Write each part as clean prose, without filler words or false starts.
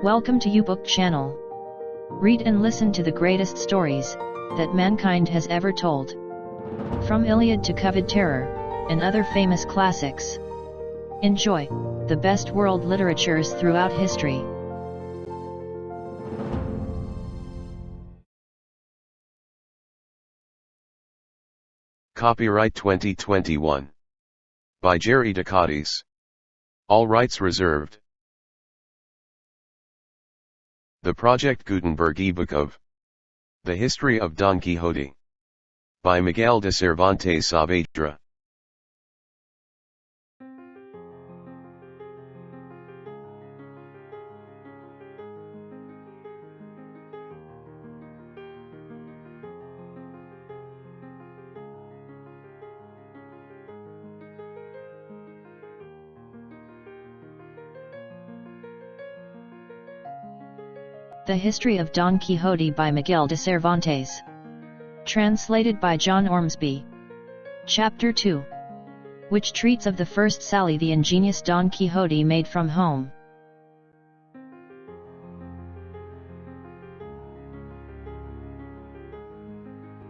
Welcome to YouBook channel. Read and listen to the greatest stories that mankind has ever told. From Iliad to Coveted Terror, and other famous classics. Enjoy the best world literatures throughout history. Copyright 2021. By Jerry Ducatis. All rights reserved. The Project Gutenberg ebook of The History of Don Quixote. By Miguel de Cervantes Saavedra. The History of Don Quixote by Miguel de Cervantes. Translated by John Ormsby. Chapter 2. Which treats of the first sally the ingenious Don Quixote made from home.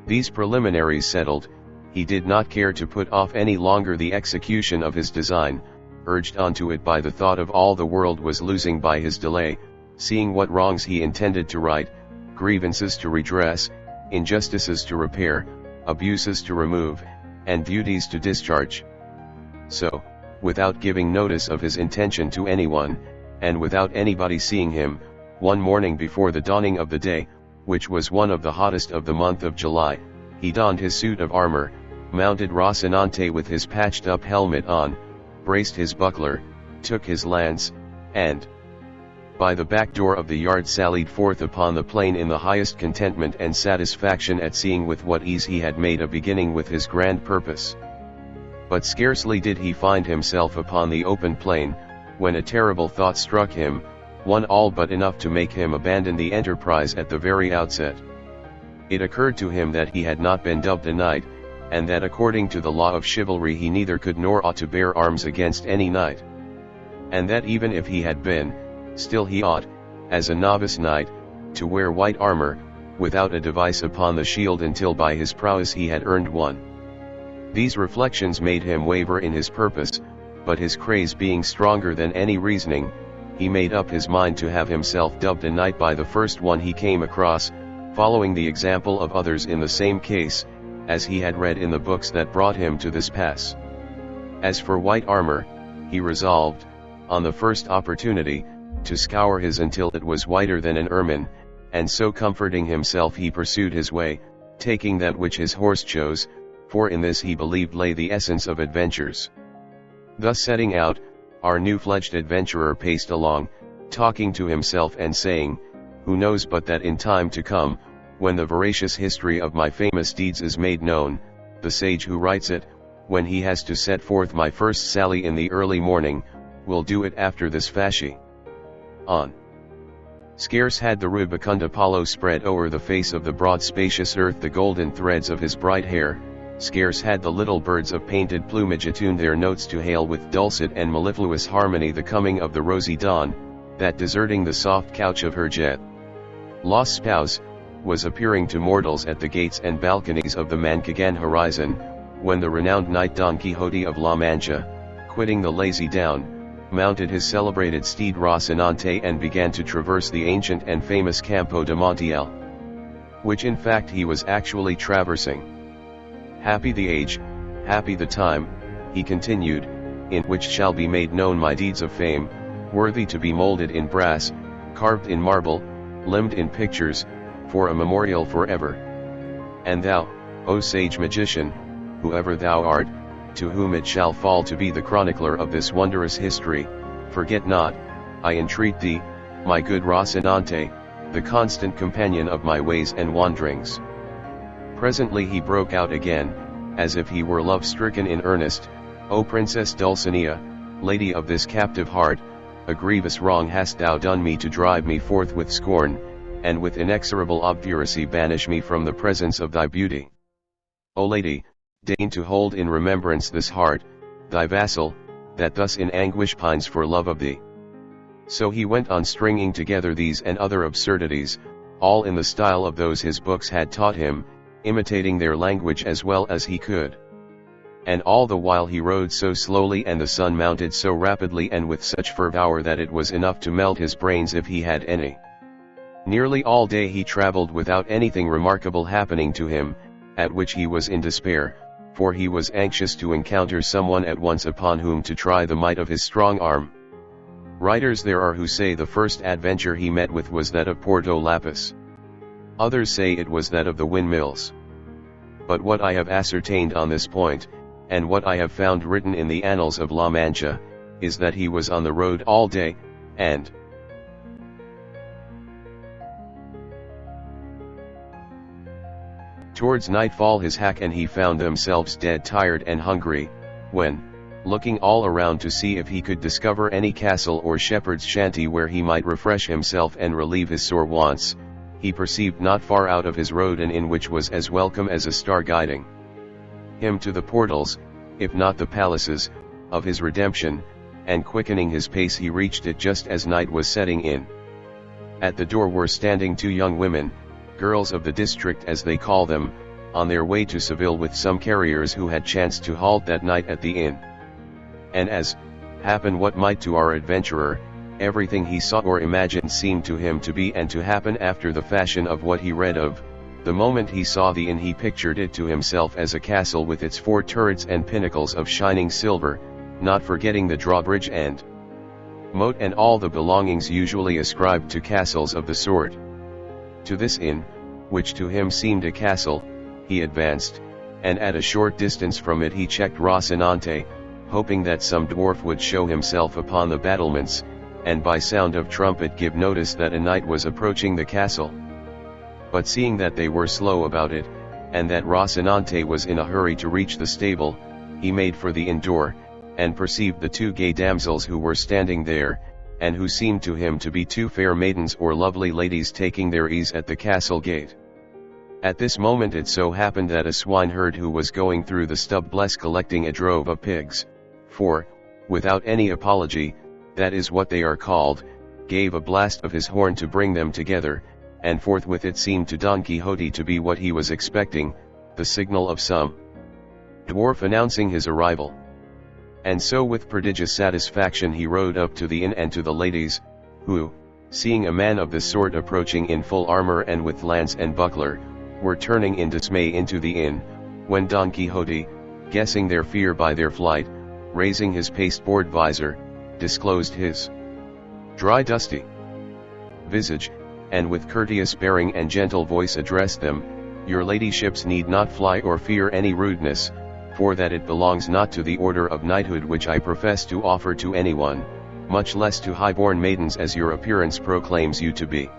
These preliminaries settled, he did not care to put off any longer the execution of his design, urged onto it by the thought of all the world was losing by his delay, seeing what wrongs he intended to right, grievances to redress, injustices to repair, abuses to remove, and duties to discharge. So, without giving notice of his intention to anyone, and without anybody seeing him, one morning before the dawning of the day, which was one of the hottest of the month of July, he donned his suit of armor, mounted Rocinante with his patched-up helmet on, braced his buckler, took his lance, and by the back door of the yard sallied forth upon the plain in the highest contentment and satisfaction at seeing with what ease he had made a beginning with his grand purpose. But scarcely did he find himself upon the open plain, when a terrible thought struck him, one all but enough to make him abandon the enterprise at the very outset. It occurred to him that he had not been dubbed a knight, and that according to the law of chivalry he neither could nor ought to bear arms against any knight. And that even if he had been, still he ought, as a novice knight, to wear white armor, without a device upon the shield until by his prowess he had earned one. These reflections made him waver in his purpose, but his craze being stronger than any reasoning, he made up his mind to have himself dubbed a knight by the first one he came across, following the example of others in the same case, as he had read in the books that brought him to this pass. As for white armor, he resolved, on the first opportunity, to scour his until it was whiter than an ermine, and so comforting himself he pursued his way, taking that which his horse chose, for in this he believed lay the essence of adventures. Thus setting out, our new-fledged adventurer paced along, talking to himself and saying, "Who knows but that in time to come, when the veracious history of my famous deeds is made known, the sage who writes it, when he has to set forth my first sally in the early morning, will do it after this fashion." On. Scarce had the rubicund Apollo spread o'er the face of the broad spacious earth the golden threads of his bright hair, scarce had the little birds of painted plumage attuned their notes to hail with dulcet and mellifluous harmony the coming of the rosy dawn, that deserting the soft couch of her jet lost spouse, was appearing to mortals at the gates and balconies of the Manchagan horizon, when the renowned knight Don Quixote of La Mancha, quitting the lazy down, mounted his celebrated steed Rocinante and began to traverse the ancient and famous Campo de Montiel, which in fact he was actually traversing. "Happy the age, happy the time," he continued, "in which shall be made known my deeds of fame, worthy to be molded in brass, carved in marble, limned in pictures, for a memorial forever. And thou, O sage magician, whoever thou art, to whom it shall fall to be the chronicler of this wondrous history, forget not, I entreat thee, my good Rocinante, the constant companion of my ways and wanderings." Presently he broke out again, as if he were love-stricken in earnest, "O Princess Dulcinea, lady of this captive heart, a grievous wrong hast thou done me to drive me forth with scorn, and with inexorable obduracy banish me from the presence of thy beauty. O lady, deign to hold in remembrance this heart, thy vassal, that thus in anguish pines for love of thee. So he went on stringing together these and other absurdities, all in the style of those his books had taught him, imitating their language as well as he could. And all the while he rode so slowly and the sun mounted so rapidly and with such fervour that it was enough to melt his brains if he had any. Nearly all day he travelled without anything remarkable happening to him, at which he was in despair, for he was anxious to encounter someone at once upon whom to try the might of his strong arm. Writers there are who say the first adventure he met with was that of Porto Lapis. Others say it was that of the windmills. But what I have ascertained on this point, and what I have found written in the annals of La Mancha, is that he was on the road all day, and towards nightfall his hack and he found themselves dead tired and hungry, when, looking all around to see if he could discover any castle or shepherd's shanty where he might refresh himself and relieve his sore wants, he perceived not far out of his road an inn which was as welcome as a star guiding him to the portals, if not the palaces, of his redemption, and quickening his pace he reached it just as night was setting in. At the door were standing two young women, girls of the district as they call them, on their way to Seville with some carriers who had chanced to halt that night at the inn. And as, happen what might to our adventurer, everything he saw or imagined seemed to him to be and to happen after the fashion of what he read of. The moment he saw the inn he pictured it to himself as a castle with its 4 turrets and pinnacles of shining silver, not forgetting the drawbridge and moat and all the belongings usually ascribed to castles of the sort. To this inn, which to him seemed a castle, he advanced, and at a short distance from it he checked Rocinante, hoping that some dwarf would show himself upon the battlements, and by sound of trumpet give notice that a knight was approaching the castle. But seeing that they were slow about it, and that Rocinante was in a hurry to reach the stable, he made for the inn door, and perceived the 2 gay damsels who were standing there, and who seemed to him to be 2 fair maidens or lovely ladies taking their ease at the castle gate. At this moment it so happened that a swineherd who was going through the stubbles collecting a drove of pigs, for, without any apology, that is what they are called, gave a blast of his horn to bring them together, and forthwith it seemed to Don Quixote to be what he was expecting, the signal of some dwarf announcing his arrival. And so with prodigious satisfaction he rode up to the inn and to the ladies, who, seeing a man of this sort approaching in full armor and with lance and buckler, were turning in dismay into the inn, when Don Quixote, guessing their fear by their flight, raising his pasteboard visor, disclosed his dry dusty visage, and with courteous bearing and gentle voice addressed them, "Your ladyships need not fly or fear any rudeness, for that it belongs not to the order of knighthood which I profess to offer to anyone, much less to high-born maidens as your appearance proclaims you to be."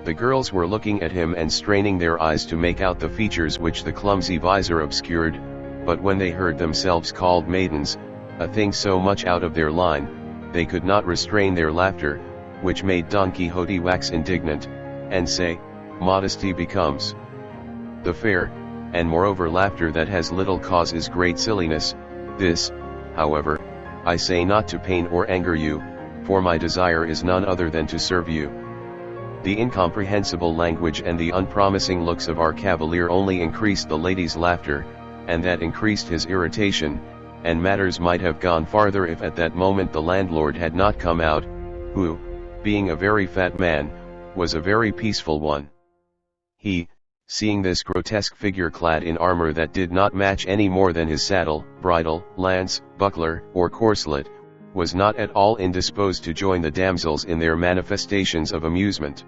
The girls were looking at him and straining their eyes to make out the features which the clumsy visor obscured, but when they heard themselves called maidens, a thing so much out of their line, they could not restrain their laughter, which made Don Quixote wax indignant, and say, "Modesty becomes the fair, and moreover laughter that has little cause is great silliness. This, however, I say not to pain or anger you, for my desire is none other than to serve you." The incomprehensible language and the unpromising looks of our cavalier only increased the lady's laughter, and that increased his irritation, and matters might have gone farther if at that moment the landlord had not come out, who, being a very fat man, was a very peaceful one. He, seeing this grotesque figure clad in armor that did not match any more than his saddle, bridle, lance, buckler, or corslet, was not at all indisposed to join the damsels in their manifestations of amusement.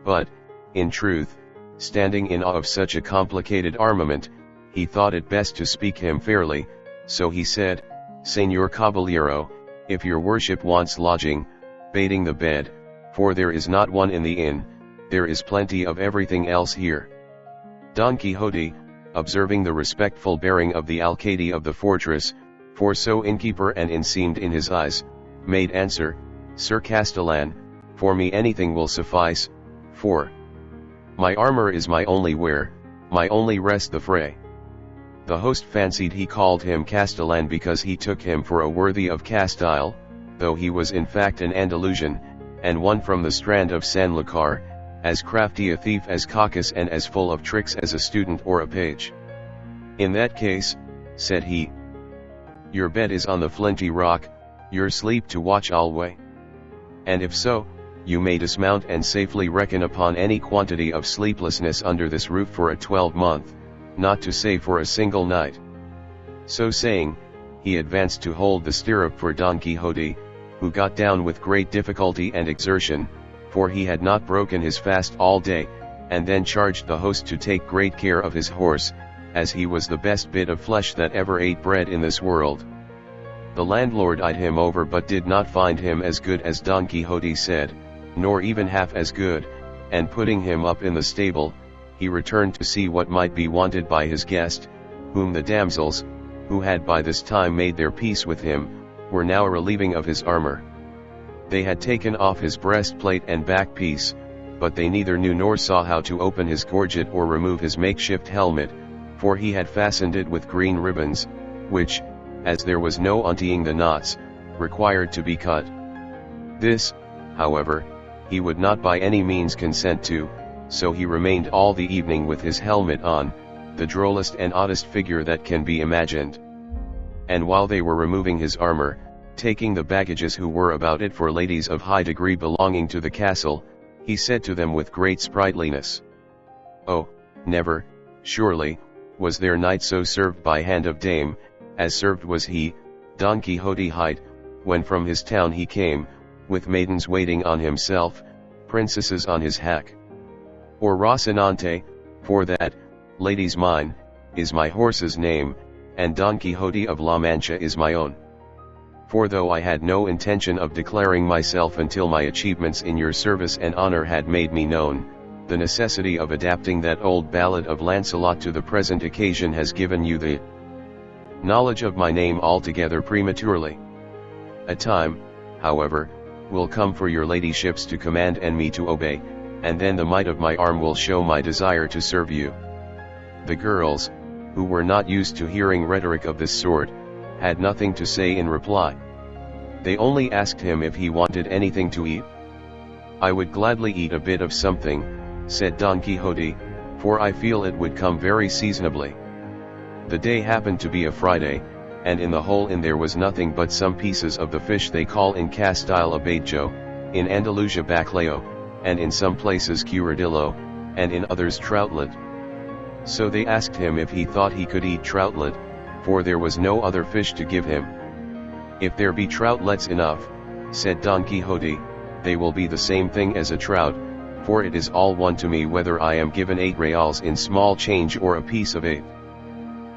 But, in truth, standing in awe of such a complicated armament, he thought it best to speak him fairly, so he said, "Señor Caballero, if your worship wants lodging, baiting the bed, for there is not one in the inn, there is plenty of everything else here." Don Quixote, observing the respectful bearing of the alcalde of the fortress, for so innkeeper and inn seemed in his eyes, made answer, "Sir Castellan, for me anything will suffice, for my armor is my only wear, my only rest the fray." The host fancied he called him Castellan because he took him for a worthy of Castile, though he was in fact an Andalusian, and one from the strand of Sanlúcar, as crafty a thief as Cacus and as full of tricks as a student or a page. In that case, said he, your bed is on the flinty rock, your sleep to watch alway. And if so, you may dismount and safely reckon upon any quantity of sleeplessness under this roof for a 12-month, not to say for a single night. So saying, he advanced to hold the stirrup for Don Quixote, who got down with great difficulty and exertion, for he had not broken his fast all day, and then charged the host to take great care of his horse, as he was the best bit of flesh that ever ate bread in this world. The landlord eyed him over but did not find him as good as Don Quixote said, nor even half as good, and putting him up in the stable, he returned to see what might be wanted by his guest, whom the damsels, who had by this time made their peace with him, were now relieving of his armor. They had taken off his breastplate and back piece, but they neither knew nor saw how to open his gorget or remove his makeshift helmet, for he had fastened it with green ribbons, which, as there was no untying the knots, required to be cut. This, however, he would not by any means consent to, so he remained all the evening with his helmet on, the drollest and oddest figure that can be imagined. And while they were removing his armor, taking the baggages who were about it for ladies of high degree belonging to the castle, he said to them with great sprightliness, "Oh, never, surely, was there knight so served by hand of dame, as served was he, Don Quixote hight, when from his town he came, with maidens waiting on himself, princesses on his hack. Or Rocinante, for that, ladies mine, is my horse's name, and Don Quixote of La Mancha is my own. For though I had no intention of declaring myself until my achievements in your service and honor had made me known, the necessity of adapting that old ballad of Lancelot to the present occasion has given you the knowledge of my name altogether prematurely. A time, however, will come for your ladyships to command and me to obey, and then the might of my arm will show my desire to serve you." The girls, who were not used to hearing rhetoric of this sort, had nothing to say in reply. They only asked him if he wanted anything to eat. "I would gladly eat a bit of something," said Don Quixote, "for I feel it would come very seasonably." The day happened to be a Friday, and in the whole inn there was nothing but some pieces of the fish they call in Castile abajo, in Andalusia bacalao, and in some places curadillo, and in others troutlet. So they asked him if he thought he could eat troutlet, for there was no other fish to give him. "If there be troutlets enough," said Don Quixote, "they will be the same thing as a trout, for it is all one to me whether I am given 8 reals in small change or a piece of 8.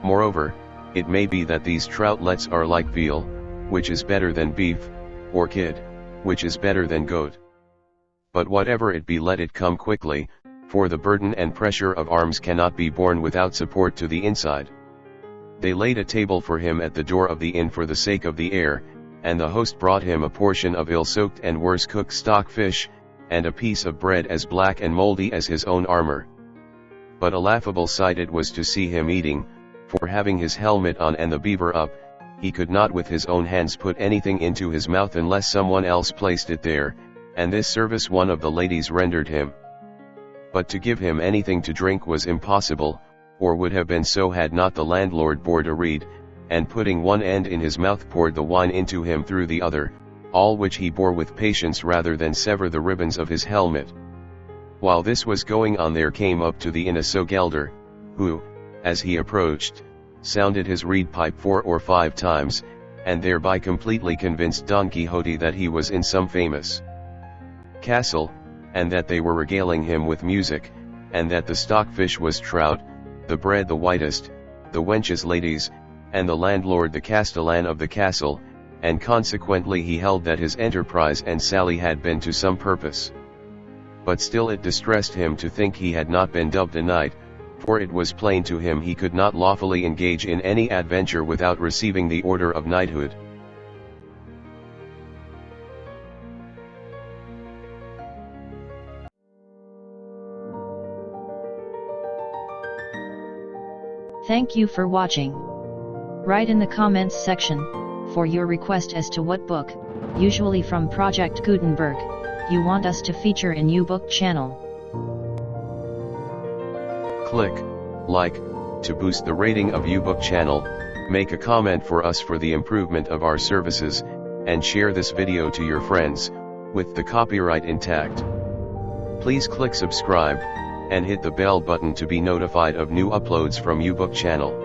Moreover, it may be that these troutlets are like veal, which is better than beef, or kid, which is better than goat. But whatever it be, let it come quickly, for the burden and pressure of arms cannot be borne without support to the inside." They laid a table for him at the door of the inn for the sake of the air, and the host brought him a portion of ill-soaked and worse-cooked stockfish, and a piece of bread as black and mouldy as his own armor. But a laughable sight it was to see him eating, for having his helmet on and the beaver up, he could not with his own hands put anything into his mouth unless someone else placed it there, and this service one of the ladies rendered him. But to give him anything to drink was impossible, or would have been so had not the landlord bored a reed, and putting one end in his mouth poured the wine into him through the other, all which he bore with patience rather than sever the ribbons of his helmet. While this was going on there came up to the inn a sogelder, who, as he approached, sounded his reed pipe 4 or 5 times, and thereby completely convinced Don Quixote that he was in some famous castle, and that they were regaling him with music, and that the stockfish was trout, the bread the whitest, the wenches ladies, and the landlord the castellan of the castle, and consequently he held that his enterprise and sally had been to some purpose. But still it distressed him to think he had not been dubbed a knight, for it was plain to him he could not lawfully engage in any adventure without receiving the order of knighthood. Thank you for watching. Write in the comments section, for your request as to what book, usually from Project Gutenberg, you want us to feature in YouBook channel. Click like to boost the rating of YouBook channel, make a comment for us for the improvement of our services, and share this video to your friends, with the copyright intact. Please click subscribe, and hit the bell button to be notified of new uploads from YouBook channel.